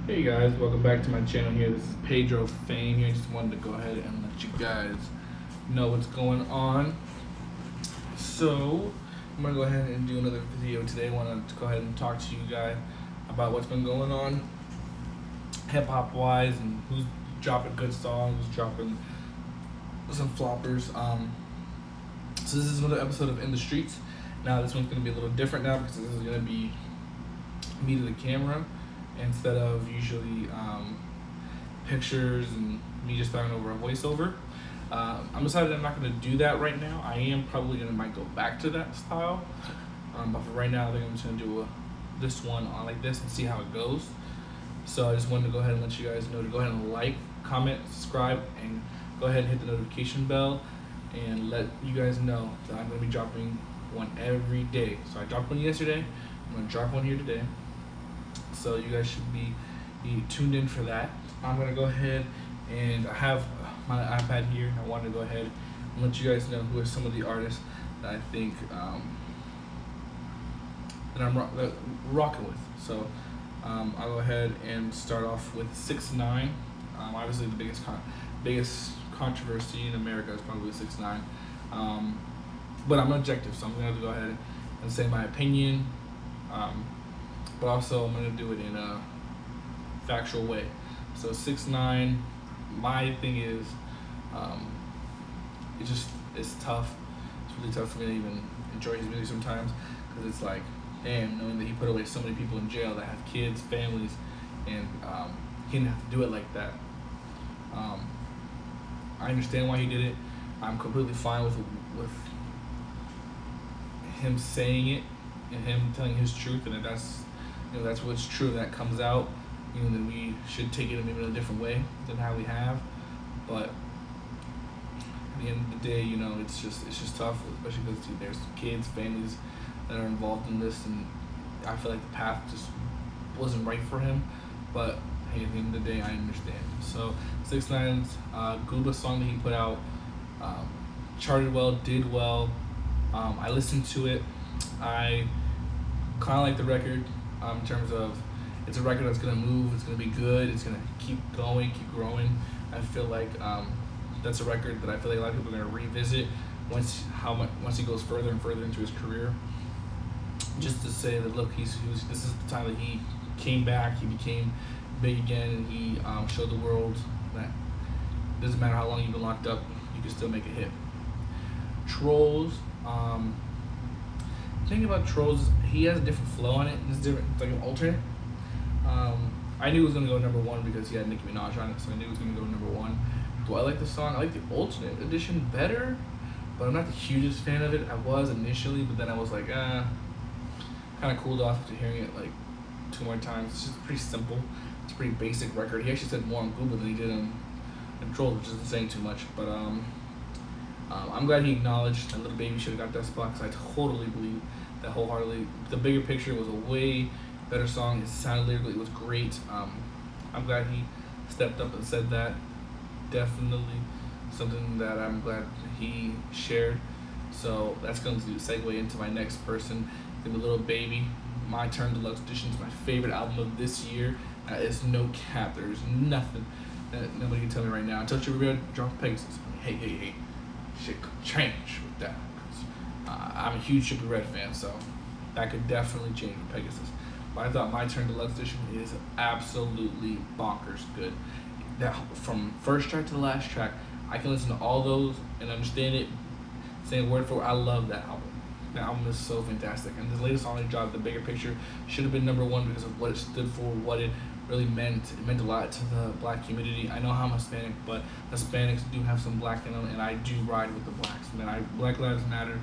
Hey guys, welcome back to my channel here. This is Pedro Fame here. Just wanted to go ahead and let you guys know what's going on. So, I'm gonna go ahead and do another video today. I want to go ahead and talk to you guys about what's been going on hip hop wise and who's dropping good songs, who's dropping some floppers. So this is another episode of In the Streets. Now this one's gonna be a little different now because this is gonna be me to the camera instead of usually pictures and me just talking over a voiceover. I'm decided I'm not going to do that right now. I am probably might go back to that style, but for right now I think I'm just going to do this one on like this and see how it goes. So I just wanted to go ahead and let you guys know to go ahead and like, comment, subscribe, and go ahead and hit the notification bell and let you guys know that I'm going to be dropping one every day. So I dropped one yesterday, I'm going to drop one here today. So you guys should be tuned in for that. I'm gonna go ahead and I have my iPad here. I wanted to go ahead and let you guys know who are some of the artists that I think that I'm rocking with. So I'll go ahead and start off with 6ix9ine. Obviously the biggest controversy in America is probably 6ix9ine. But I'm objective, so I'm gonna have to go ahead and say my opinion. But also I'm going to do it in a factual way. So 6ix9ine, my thing is, it's tough. It's really tough for me to even enjoy his music sometimes because it's like, damn, knowing that he put away so many people in jail that have kids, families, and he didn't have to do it like that. I understand why he did it. I'm completely fine with him saying it and him telling his truth, and that's what's true, that comes out, then we should take it maybe in a different way than how we have. But at the end of the day, it's just tough, especially because there's kids, families that are involved in this, and I feel like the path just wasn't right for him. But hey, at the end of the day, I understand. So 6ix9ine's Gooba song that he put out charted well, did well. I listened to it. I kind of like the record. In terms of, it's a record that's gonna move, it's gonna be good, it's gonna keep going, keep growing. I feel like that's a record that I feel like a lot of people are gonna revisit once he goes further and further into his career. Just to say that, look, this is the time that he came back, he became big again, and he showed the world that it doesn't matter how long you've been locked up, you can still make a hit. Trolls. The thing about Trolls is he has a different flow on it. It's different. It's like an alternate. I knew it was gonna go #1 because he had Nicki Minaj on it, so I knew it was gonna go #1. Do I like the song? I like the alternate edition better, but I'm not the hugest fan of it. I was initially, but then I was like, kind of cooled off after hearing it like 2 more times. It's just pretty simple. It's a pretty basic record. He actually said more on Google than he did in Trolls, which isn't saying too much. But I'm glad he acknowledged that Little Baby should have got that spot, because I totally believe that wholeheartedly. The Bigger Picture was a way better song. It sounded lyrically, it was great. I'm glad he stepped up and said that. Definitely something that I'm glad he shared. So that's going to segue into my next person, the Little Baby. My Turn Deluxe Edition is my favorite album of this year. It's no cap. There's nothing that nobody can tell me right now. Until Trippie Redd dropped Pegasus. Hey. Shit could change with that. I'm a huge Trippie Redd fan, so that could definitely change with Pegasus. But I thought My Turn Deluxe Edition is absolutely bonkers good. That from first track to the last track, I can listen to all those and understand it, saying word for word. I love that album. That album is so fantastic. And this latest song they dropped, The Bigger Picture, should have been #1 because of what it stood for, what it really meant. It meant a lot to the black community. I know I'm Hispanic, but Hispanics do have some black in them, and I do ride with the blacks. Man, Black Lives Matter.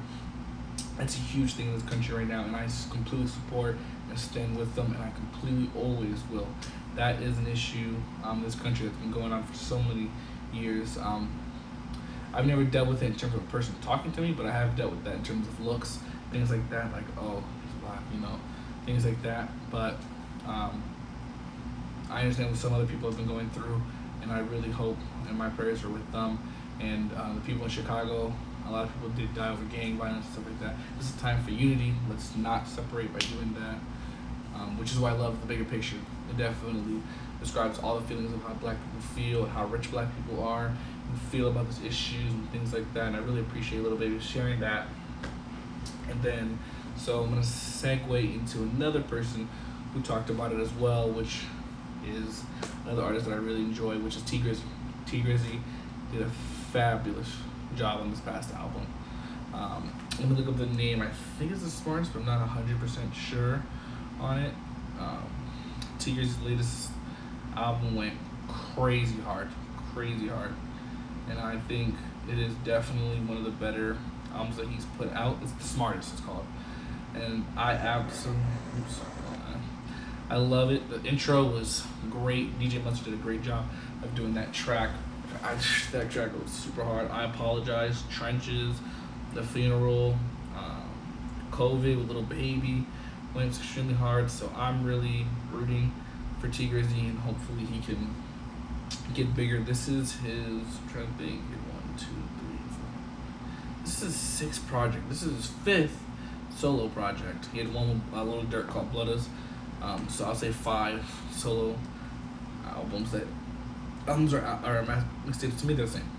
That's a huge thing in this country right now, and I completely support and stand with them, and I completely always will. That is an issue in this country that's been going on for so many years. I've never dealt with it in terms of a person talking to me, but I have dealt with that in terms of looks, things like that, like, oh, he's black, things like that. But I understand what some other people have been going through, and I really hope, and my prayers are with them and the people in Chicago. A lot of people did die over gang violence and stuff like that. This is a time for unity. Let's not separate by doing that, which is why I love The Bigger Picture. It definitely describes all the feelings of how black people feel, how rich black people are, and feel about these issues and things like that. And I really appreciate Little Baby sharing that. And then, so I'm gonna segue into another person who talked about it as well, which is another artist that I really enjoy, which is T Grizzy. T Grizzy did a fabulous job on this past album. Let me look up the name. I think it's The Smarts, but I'm not 100% sure on it. T Grizzy's latest album went crazy hard, and I think it is definitely one of the better albums that he's put out. It's The Smartest, it's called, and I love it. The intro was great. DJ Mustard did a great job of doing that track. That track was super hard. I Apologize, Trenches, The Funeral, COVID with Little Baby went extremely hard. So I'm really rooting for T Grizzy, and hopefully he can get bigger. This is his, I'm trying to think, 1, 2, 3, 4. This is his 6th project. This is his 5th solo project. He had one with Little Dirt called Blooders. So I'll say 5 solo albums that are mixtapes. To me, they're the same,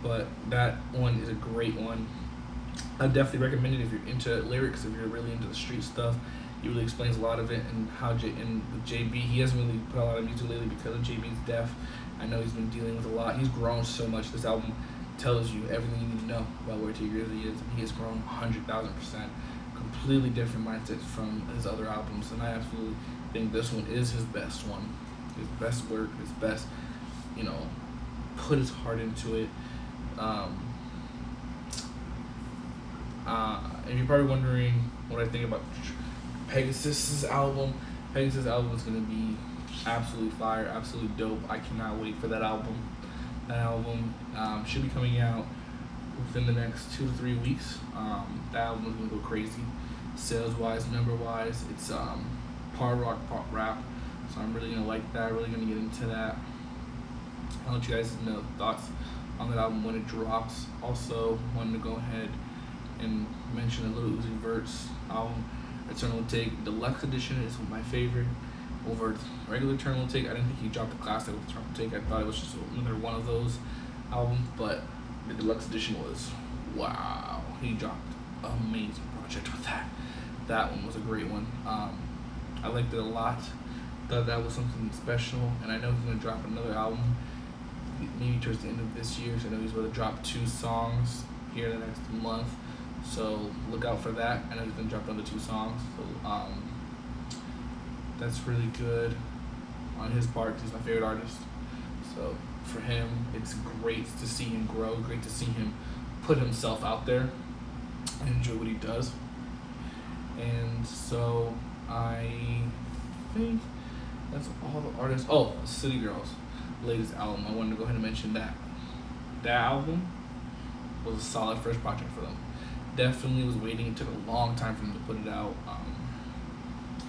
but that one is a great one. I definitely recommend it if you're into lyrics, if you're really into the street stuff. He really explains a lot of it, and how with JB, he hasn't really put a lot of music lately because of JB's death. I know he's been dealing with a lot. He's grown so much. This album tells you everything you need to know about where T Grizzy is, and he has grown 100,000%. Completely different mindsets from his other albums, and I absolutely think this one is his best one. His best work, his best, put his heart into it. And you're probably wondering what I think about Pegasus's album. Pegasus' album is going to be absolutely fire, absolutely dope. I cannot wait for that album. That album should be coming out within the next 2 to 3 weeks. That album is going to go crazy, sales-wise, number-wise. It's part rock, part rap, so I'm really going to like that, really going to get into that. I'll let you guys know thoughts on that album when it drops. Also, wanted to go ahead and mention a Lil Uzi Vert's album, Eternal Take. Deluxe edition is my favorite over regular Eternal Take. I didn't think he dropped a classic with Eternal Take. I thought it was just another one of those albums, but the deluxe edition was wow. He dropped an amazing project with that. That one was a great one. I liked it a lot. Thought that was something special, and I know he's gonna drop another album maybe towards the end of this year. So I know he's going to drop 2 songs here in the next month. So look out for that. I know he's gonna drop another 2 songs. So that's really good on his part. He's my favorite artist. So for him, it's great to see him grow. Great to see him put himself out there and enjoy what he does. And so I think that's all the artists. Oh, City Girls' latest album. I wanted to go ahead and mention that. That album was a solid first project for them. Definitely was waiting. It took a long time for them to put it out.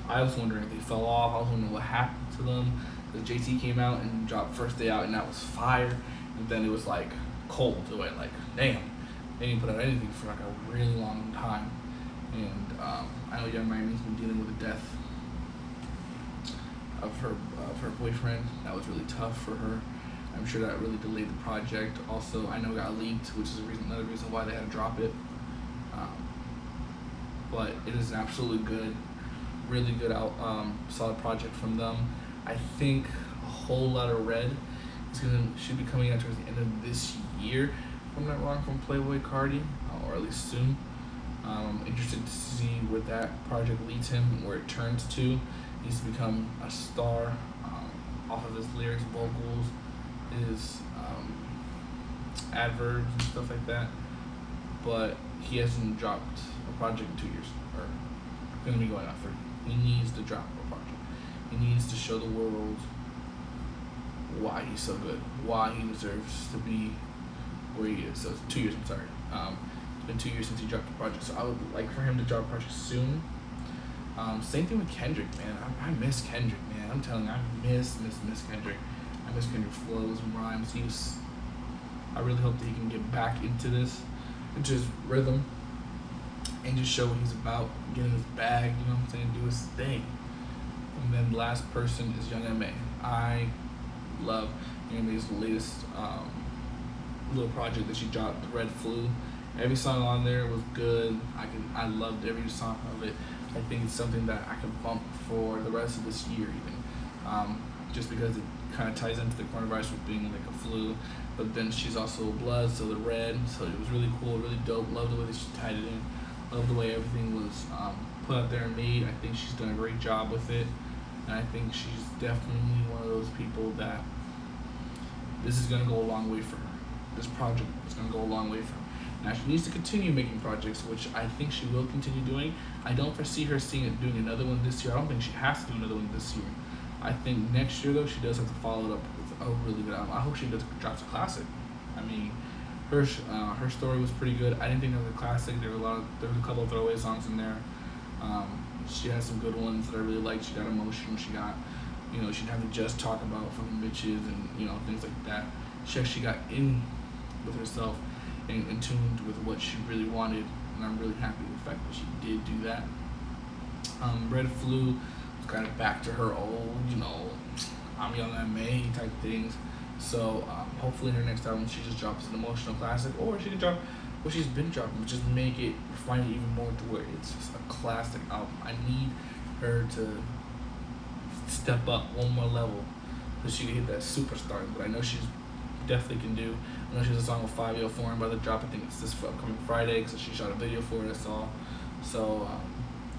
I was wondering if they fell off. I was wondering what happened to them. Because JT came out and dropped first day out, and that was fire. And then it was like cold. It went like, damn. They didn't put out anything for like a really long time. And I know Young Miami's been dealing with the death of her boyfriend. That was really tough for her. I'm sure that really delayed the project. Also, I know it got leaked, which is another reason why they had to drop it. But it is absolutely good, really good solid project from them. I think A Whole Lot of Red should be coming out towards the end of this year, if I'm not wrong, from Playboi Carti, or at least soon. I'm interested to see where that project leads him and where it turns to. He's become a star off of his lyrics, vocals, his adverbs and stuff like that. But he hasn't dropped a project in 2 years, or gonna be going on 3. He needs to drop a project. He needs to show the world why he's so good, why he deserves to be where he is. So it's 2 years, I'm sorry. It's been 2 years since he dropped a project, so I would like for him to drop a project soon. Same thing with Kendrick, man. I miss Kendrick, man. I'm telling you, I miss Kendrick. I miss Kendrick's flows and rhymes. I really hope that he can get back into his rhythm, and just show what he's about, get in his bag, you know what I'm saying, do his thing. And then the last person is Young M.A. I love Young M.A.'s latest little project that she dropped, The Red Flu. Every song on there was good. I loved every song of it. I think it's something that I can bump for the rest of this year even. Just because it kind of ties into the coronavirus with being like a flu, but then she's also blood, so the red, so it was really cool, really dope. Love the way that she tied it in. Love the way everything was put out there and made. I think she's done a great job with it, and I think she's definitely one of those people that this is gonna go a long way for her. This project is gonna go a long way for her. Now she needs to continue making projects, which I think she will continue doing. I don't foresee her doing another one this year. I don't think she has to do another one this year. I think next year though she does have to follow it up with a really good album. I hope she drops a classic. I mean, her story was pretty good. I didn't think it was a classic. There were a couple of throwaway songs in there. She had some good ones that I really liked. She got emotional. She got, she didn't have to just talk about fucking bitches and things like that. She actually got in with herself and in tuned with what she really wanted, and I'm really happy with the fact that she did do that. Red Flu was kind of back to her old, I'm Young M.A. type things. So hopefully in her next album she just drops an emotional classic, or she can drop what she's been dropping, but just make it, refine it even more to where it's just a classic album. I need her to step up one more level so she can hit that superstar, but I know she's definitely can do. I know she has a song with 5 Foreign about to drop. I think it's this upcoming Friday because she shot a video for it, I saw. So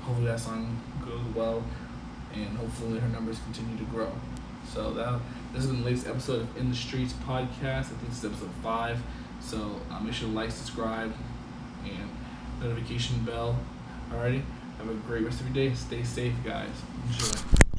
hopefully that song goes well, and hopefully her numbers continue to grow. So this has been the latest episode of In the Streets podcast. I think this is episode 5. So make sure to like, subscribe, and notification bell. Alrighty, have a great rest of your day. Stay safe, guys. Enjoy.